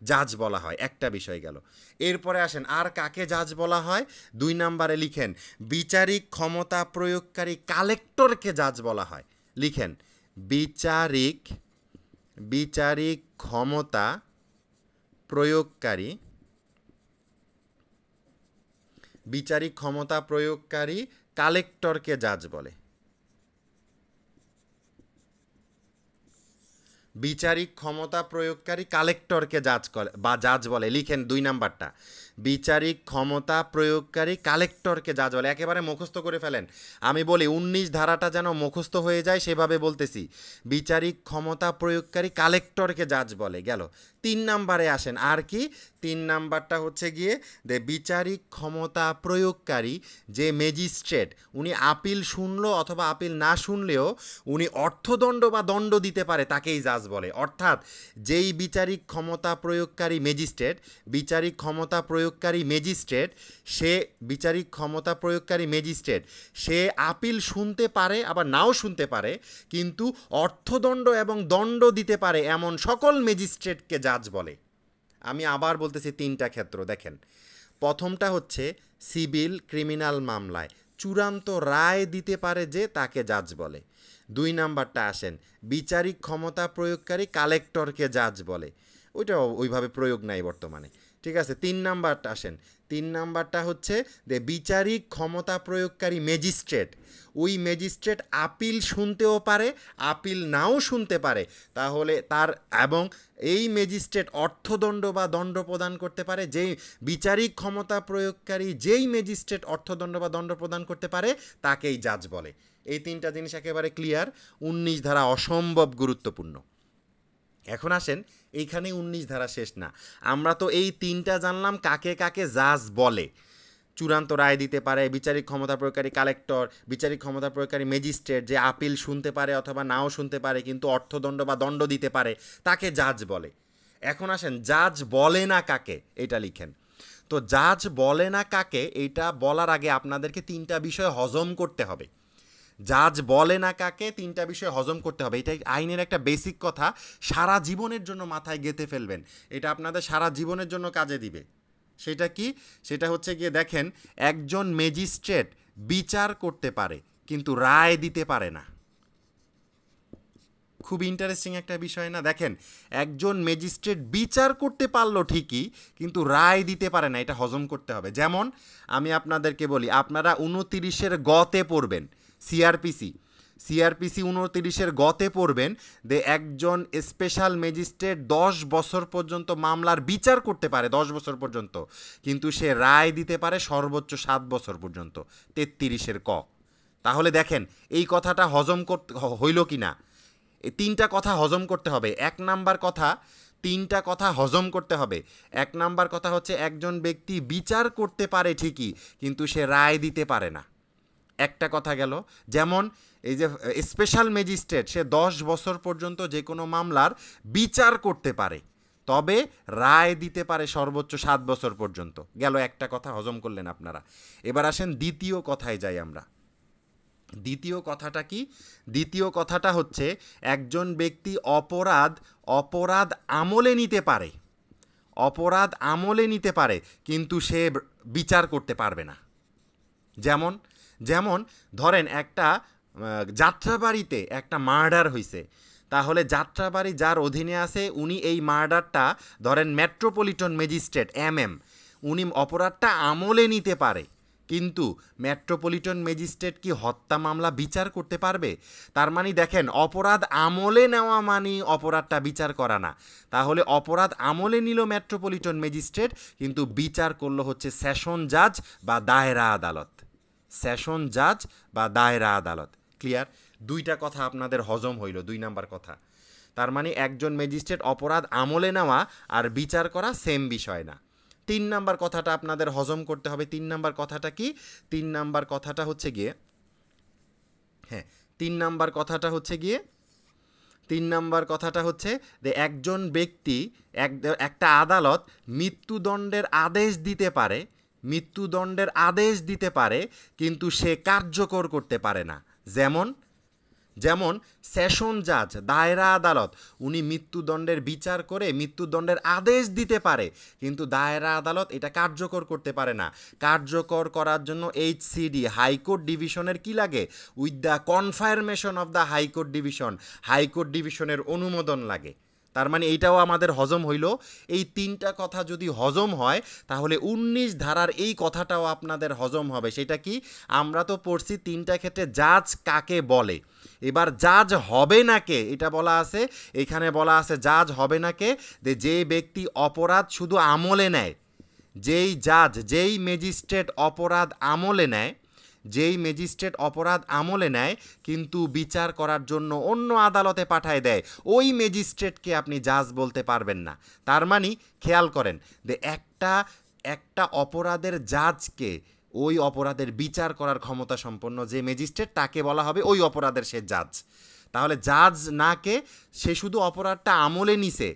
জাজ বলা হয়। একটা বিষয় গেল। এরপরে আসেন আর কাকে জাজ বলা হয়। 2 নাম্বারে লিখেন বিচারিক ক্ষমতা প্রয়োগকারী কালেক্টরকে জাজ বলা হয়। লিখেন বিচারিক ক্ষমতা প্রয়োগকারী কালেক্টরকে জাজ বলে। বিচারিক ক্ষমতা প্রয়োগকারী কালেক্টরকে জাজ করে বা জাজ বলে, লিখেন 2 নাম্বারটা। বিচারিক ক্ষমতা প্রয়োগকারী কালেক্টরকে জাজ বলে, একেবারে মুখস্থ করে ফেলেন। আমি বলি 19 ধারাটা যেন মুখস্থ হয়ে যায় সেভাবে বলতেছি। বিচারিক ক্ষমতা প্রয়োগকারী কালেক্টরকে জাজ বলে। গেল 3 নাম্বারে আসেন। আর কি 3 নাম্বারটা হচ্ছে গিয়ে বিচারিক ক্ষমতা প্রয়োগকারী যে ম্যাজিস্ট্রেট, উনি আপিল শুনলো অথবা আপিল না শুনলেও উনি অর্থদণ্ড বা দণ্ড দিতে পারে, তাকেই জাজ বলে। অর্থাৎ যেই বিচারিক ক্ষমতা প্রয়োগকারী ম্যাজিস্ট্রেট, বিচারিক ক্ষমতা প্রয়োগকারী ম্যাজিস্ট্রেট সে বিচারিক ক্ষমতা প্রয়োগকারী ম্যাজিস্ট্রেট সে আপিল শুনতে পারে আবার নাও শুনতে পারে, কিন্তু অর্থদণ্ড এবং দণ্ড দিতে পারে এমন সকল ম্যাজিস্ট্রেটকে জাজ বলে। আমি আবার বলতেছি 3টা ক্ষেত্র দেখেন। প্রথমটা হচ্ছে সিভিল ক্রিমিনাল মামলায় চূড়ান্ত রায় দিতে পারে যে, তাকে জাজ বলে। 2 নাম্বারটা আসেন, বিচারিক ক্ষমতা প্রয়োগকারী কালেক্টরকে জাজ বলে, ওইটা ওইভাবে প্রয়োগ নাই বর্তমানে, ঠিক আছে। 3 নাম্বারটা আসেন, 3 নাম্বারটা হচ্ছে বিচারিক ক্ষমতা প্রয়োগকারী ম্যাজিস্ট্রেট, ওই ম্যাজিস্ট্রেট আপিল শুনতেও পারে আপিল নাও শুনতে পারে, তাহলে তার এবং এই ম্যাজিস্ট্রেট অর্থদণ্ড বা দণ্ড প্রদান করতে পারে। যেই বিচারিক ক্ষমতা প্রয়োগকারী যেই ম্যাজিস্ট্রেট অর্থদণ্ড বা দণ্ড প্রদান করতে পারে তাকেই জাজ বলে। এই 3টা জিনিস একেবারে ক্লিয়ার। 19 ধারা অসম্ভব গুরুত্বপূর্ণ। এখন আসেন, এইখানে 19 ধারা শেষ না। আমরা তো এই 3টা জানলাম কাকে কাকে জাজ বলে। চূড়ান্ত রায় দিতে পারে, বিচারিক ক্ষমতা প্রয়োগকারী কালেক্টর, বিচারিক ক্ষমতা প্রয়োগকারী ম্যাজিস্ট্রেট যে আপিল শুনতে পারে অথবা নাও শুনতে পারে কিন্তু অর্থদণ্ড বা দণ্ড দিতে পারে, তাকে জাজ বলে। এখন আসেন, জাজ বলে না কাকে, এটা লিখেন। তো জাজ বলে না কাকে, এইটা বলার আগে আপনাদেরকে 3টা বিষয় হজম করতে হবে। জাজ বলে না কাকে 3টা বিষয় হজম করতে হবে। এটা আইনের একটা বেসিক কথা, সারা জীবনের জন্য মাথায় গেঁথে ফেলবেন, এটা আপনাদের সারা জীবনের জন্য কাজে দিবে। সেটা কি? সেটা হচ্ছে গিয়ে দেখেন, একজন ম্যাজিস্ট্রেট বিচার করতে পারে কিন্তু রায় দিতে পারে না। খুব ইন্টারেস্টিং একটা বিষয় না? দেখেন, একজন ম্যাজিস্ট্রেট বিচার করতে পারলো ঠিকই কিন্তু রায় দিতে পারে না, এটা হজম করতে হবে। যেমন আমি আপনাদেরকে বলি, আপনারা 29-এর গতে পড়বেন, সিআরপিসি 29-এর গতে পড়বেন একজন স্পেশাল ম্যাজিস্ট্রেট 10 বছর পর্যন্ত মামলার বিচার করতে পারে, 10 বছর পর্যন্ত, কিন্তু সে রায় দিতে পারে সর্বোচ্চ 7 বছর পর্যন্ত, 33-এর ক। তাহলে দেখেন এই কথাটা হজম করতে হইল কি না? এই 3টা কথা হজম করতে হবে। 1 নাম্বার কথা, 3টা কথা হজম করতে হবে। 1 নাম্বার কথা হচ্ছে একজন ব্যক্তি বিচার করতে পারে ঠিকই কিন্তু সে রায় দিতে পারে না, একটা কথা গেল। যেমন এই যে স্পেশাল ম্যাজিস্ট্রেট, সে 10 বছর পর্যন্ত যে কোনো মামলার বিচার করতে পারে, তবে রায় দিতে পারে সর্বোচ্চ 7 বছর পর্যন্ত। গেল একটা কথা হজম করলেন আপনারা। এবার আসেন দ্বিতীয় কথায় যাই আমরা। দ্বিতীয় কথাটা কি? দ্বিতীয় কথাটা হচ্ছে একজন ব্যক্তি অপরাধ আমলে নিতে পারে, অপরাধ আমলে নিতে পারে কিন্তু সে বিচার করতে পারবে না। যেমন যেমন ধরেন একটা যাত্রাবাড়িতে একটা মার্ডার হয়েছে, তাহলে যাত্রাবাড়ি যার অধীনে আছে উনি এই মার্ডারটা ধরেন মেট্রোপলিটন ম্যাজিস্ট্রেট উনি অপরাধটা আমলে নিতে পারে, কিন্তু মেট্রোপলিটন ম্যাজিস্ট্রেট কি হত্যা মামলা বিচার করতে পারবে? তার মানে দেখেন, অপরাধ আমলে নেওয়া মানে অপরাধটা বিচার করা না। তাহলে অপরাধ আমলে নিল মেট্রোপলিটন ম্যাজিস্ট্রেট কিন্তু বিচার করলো হচ্ছে সেশন জাজ বা দায়রা আদালত, সেশন জাজ বা দায়রা আদালত। ক্লিয়ার? 2টা কথা আপনাদের হজম হইল, 2 নাম্বার কথা। তার মানে একজন ম্যাজিস্ট্রেট অপরাধ আমলে নেওয়া আর বিচার করা সেম বিষয় না। 3 নাম্বার কথাটা আপনাদের হজম করতে হবে। 3 নাম্বার কথাটা কি? 3 নাম্বার কথাটা হচ্ছে গিয়ে 3 নাম্বার কথাটা হচ্ছে গিয়ে 3 নাম্বার কথাটা হচ্ছে যে একজন ব্যক্তি একটা আদালত মৃত্যুদণ্ডের আদেশ দিতে পারে, মৃত্যুদণ্ডের আদেশ দিতে পারে কিন্তু সে কার্যকর করতে পারে না। যেমন সেশন জাজ দায়রা আদালত উনি মৃত্যুদণ্ডের বিচার করে মৃত্যুদণ্ডের আদেশ দিতে পারে কিন্তু দায়রা আদালত এটা কার্যকর করতে পারে না। কার্যকর করার জন্য এইচসিডি হাইকোর্ট ডিভিশনের কি লাগে? With the confirmation of the high court division, high court ডিভিশনের অনুমোদন লাগে। তার মানে এইটাও আমাদের হজম হইল। এই তিনটা কথা যদি হজম হয় তাহলে 19 ধারার এই কথাটাও আপনাদের হজম হবে। সেটা কি? আমরা তো পড়ছি তিনটা ক্ষেত্রে জাজ কাকে বলে। এবার জাজ হবে না কে এটা বলা আছে, এখানে বলা আছে জাজ হবে না কে, যে ব্যক্তি অপরাধ শুধু আমলে নেয়, যেই জাজ যেই ম্যাজিস্ট্রেট অপরাধ আমলে নেয়, যেই ম্যাজিস্ট্রেট অপরাধ আমলে নেয় কিন্তু বিচার করার জন্য অন্য আদালতে পাঠায় দেয়, ওই ম্যাজিস্ট্রেটকে আপনি জাজ বলতে পারবেন না। তার মানে খেয়াল করেন যে একটা অপরাধের জাজকে, ওই অপরাধের বিচার করার ক্ষমতা সম্পন্ন যে ম্যাজিস্ট্রেট, তাকে বলা হবে ওই অপরাধের সে জাজ। তাহলে জাজ না কে, সে শুধু অপরাধটা আমলে নিছে,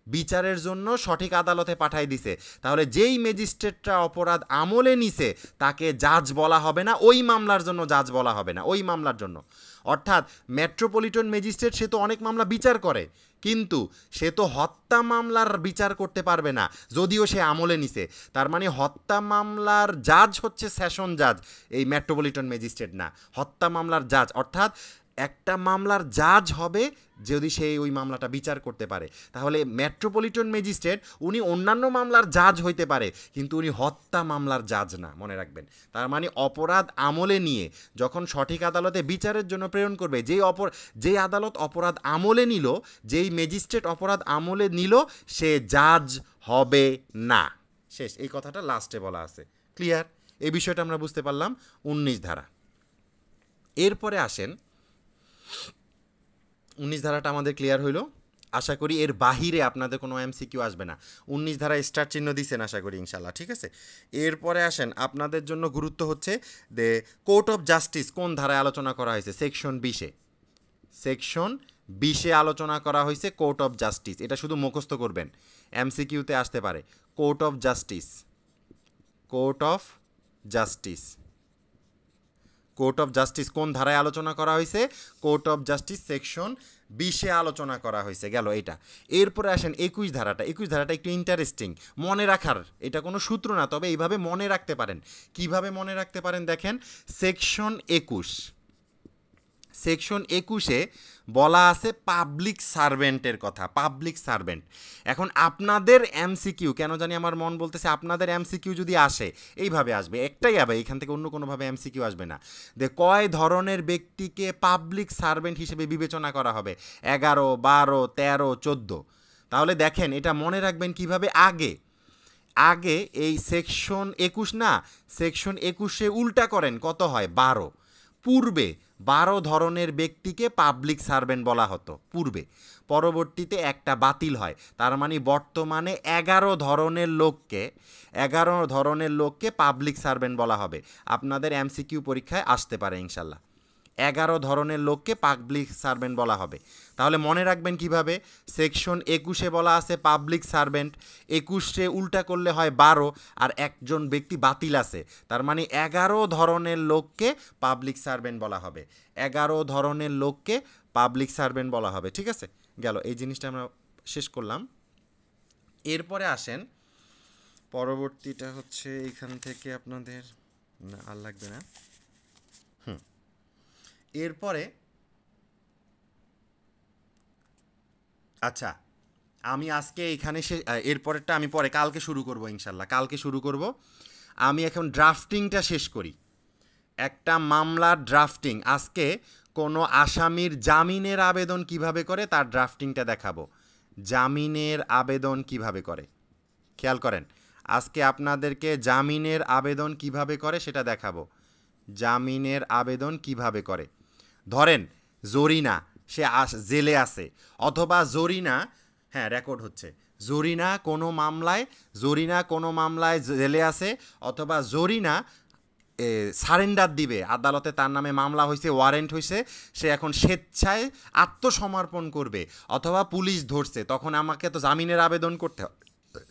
বিচারের জন্য সঠিক আদালতে পাঠাই দিছে। তাহলে যেই ম্যাজিস্ট্রেটরা অপরাধ আমলে নিছে তাকে জাজ বলা হবে না, ওই মামলার জন্য জাজ বলা হবে না, ওই মামলার জন্য। অর্থাৎ মেট্রোপলিটন ম্যাজিস্ট্রেট সে তো অনেক মামলা বিচার করে, কিন্তু সে তো হত্যা মামলার বিচার করতে পারবে না যদিও সে আমলে নিছে। তার মানে হত্যা মামলার জাজ হচ্ছে সেশন জাজ, এই মেট্রোপলিটন ম্যাজিস্ট্রেট না। হত্যা মামলার জাজ অর্থাৎ একটা মামলার জাজ হবে যদি সে ওই মামলাটা বিচার করতে পারে। তাহলে মেট্রোপলিটন ম্যাজিস্ট্রেট উনি অন্যান্য মামলার জাজ হইতে পারে, কিন্তু উনি হত্যা মামলার জাজ না, মনে রাখবেন। তার মানে অপরাধ আমলে নিয়ে যখন সঠিক আদালতে বিচারের জন্য প্রেরণ করবে, যেই আদালত অপরাধ আমলে নিল, যেই ম্যাজিস্ট্রেট অপরাধ আমলে নিল, সে জাজ হবে না। শেষ, এই কথাটা লাস্টে বলা আছে। ক্লিয়ার? এই বিষয়টা আমরা বুঝতে পারলাম 19 ধারা। এরপরে আসেন, 19 ধারাটা আমাদের ক্লিয়ার হইল। আশা করি এর বাহিরে আপনাদের কোনো এমসিকিউ আসবে না। 19 ধারা স্টার চিহ্ন দিচ্ছেন আশা করি ইনশাল্লাহ, ঠিক আছে। এরপরে আসেন, আপনাদের জন্য গুরুত্ব হচ্ছে যে কোর্ট অফ জাস্টিস কোন ধারায় আলোচনা করা হয়েছে। সেকশন 20-এ, সেকশন 20-এ আলোচনা করা হয়েছে কোর্ট অফ জাস্টিস। এটা শুধু মুখস্থ করবেন, এমসিকিউতে আসতে পারে। Court of justice, court of justice, court of justice কোন ধারায় আলোচনা করা হয়েছে? কোর্ট অফ জাস্টিস সেকশন 20-এ আলোচনা করা হয়েছে, গেল এটা। এরপরে আসেন 21 ধারাটা। 21 ধারাটা একটু ইন্টারেস্টিং, মনে রাখার, এটা কোনো সূত্র না, তবে এইভাবে মনে রাখতে পারেন। কিভাবে মনে রাখতে পারেন দেখেন, সেকশন 21, সেকশন 21-এ বলা আছে পাবলিক সার্ভেন্টের কথা, পাবলিক সার্ভেন্ট। এখন আপনাদের এমসিকিউ, কেন জানি আমার মন বলতেছে আপনাদের এমসিকিউ যদি আসে এইভাবে আসবে, একটাই হবে, এখান থেকে অন্য কোনোভাবে এমসিকিউ আসবে না। যে কয় ধরনের ব্যক্তিকে পাবলিক সার্ভেন্ট হিসেবে বিবেচনা করা হবে? 11, 12, 13, 14। তাহলে দেখেন এটা মনে রাখবেন কিভাবে। আগে এই সেকশন 21 না, সেকশন 21-এ উল্টা করেন, কত হয়? 12। পূর্বে 12 ধরনের ব্যক্তিকে পাবলিক সার্ভেন্ট বলা হতো পূর্বে, পরবর্তীতে একটা বাতিল হয়। তার মানে বর্তমানে 11 ধরনের লোককে পাবলিক সার্ভেন্ট বলা হবে। আপনাদের এমসিকিউ পরীক্ষায় আসতে পারে ইনশাল্লাহ। 11 ধরনের লোককে পাবলিক সার্ভেন্ট বলা হবে। তাহলে মনে রাখবেন কিভাবে, সেকশন 21-এ বলা আছে পাবলিক সার্ভেন্ট, 21-এ উল্টা করলে হয় 12, আর একজন ব্যক্তি বাতিল আছে, তার মানে 11 ধরনের লোককে পাবলিক সার্ভেন্ট বলা হবে। 11 ধরনের লোককে পাবলিক সার্ভেন্ট বলা হবে, ঠিক আছে। গেল, এই জিনিসটা আমরা শেষ করলাম। এরপরে আসেন, পরবর্তীটা হচ্ছে এইখান থেকে আপনাদের না আর লাগবে না। এরপরে আচ্ছা, আমি আজকে এখানে এরপরেরটা আমি পরে কালকে শুরু করব ইনশাল্লাহ, কালকে শুরু করব। আমি এখন ড্রাফটিংটা শেষ করি, একটা মামলার ড্রাফটিং। আজকে কোনো আসামির জামিনের আবেদন কিভাবে করে তার ড্রাফটিংটা দেখাবো। জামিনের আবেদন কিভাবে করে, খেয়াল করেন, আজকে আপনাদেরকে জামিনের আবেদন কিভাবে করে সেটা দেখাবো। জামিনের আবেদন কিভাবে করে, ধরেন জরিনা সে জেলে আছে, অথবা জরিনা, হ্যাঁ রেকর্ড হচ্ছে, জরিনা কোনো মামলায় জেলে আছে, অথবা জরিনা সারেন্ডার দিবে আদালতে, তার নামে মামলা হয়েছে, ওয়ারেন্ট হয়েছে, সে এখন স্বেচ্ছায় আত্মসমর্পণ করবে, অথবা পুলিশ ধরছে, তখন আমাকে তো জামিনের আবেদন করতে হবে,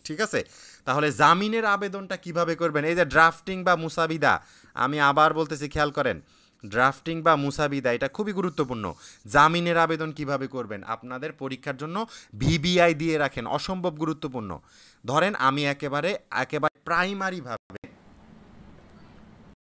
ঠিক আছে। তাহলে জামিনের আবেদনটা কিভাবে করবেন? এই যে ড্রাফটিং বা মুসাবিদা, আমি আবার বলতেছি, খেয়াল করেন, ড্রাফটিং বা মুসাবিদা এটা খুবই গুরুত্বপূর্ণ। জামিনের আবেদন কিভাবে করবেন আপনাদের পরীক্ষার জন্য ভিবিআই দিয়ে রাখেন, অসম্ভব গুরুত্বপূর্ণ। ধরেন আমি একেবারে প্রাইমারিভাবে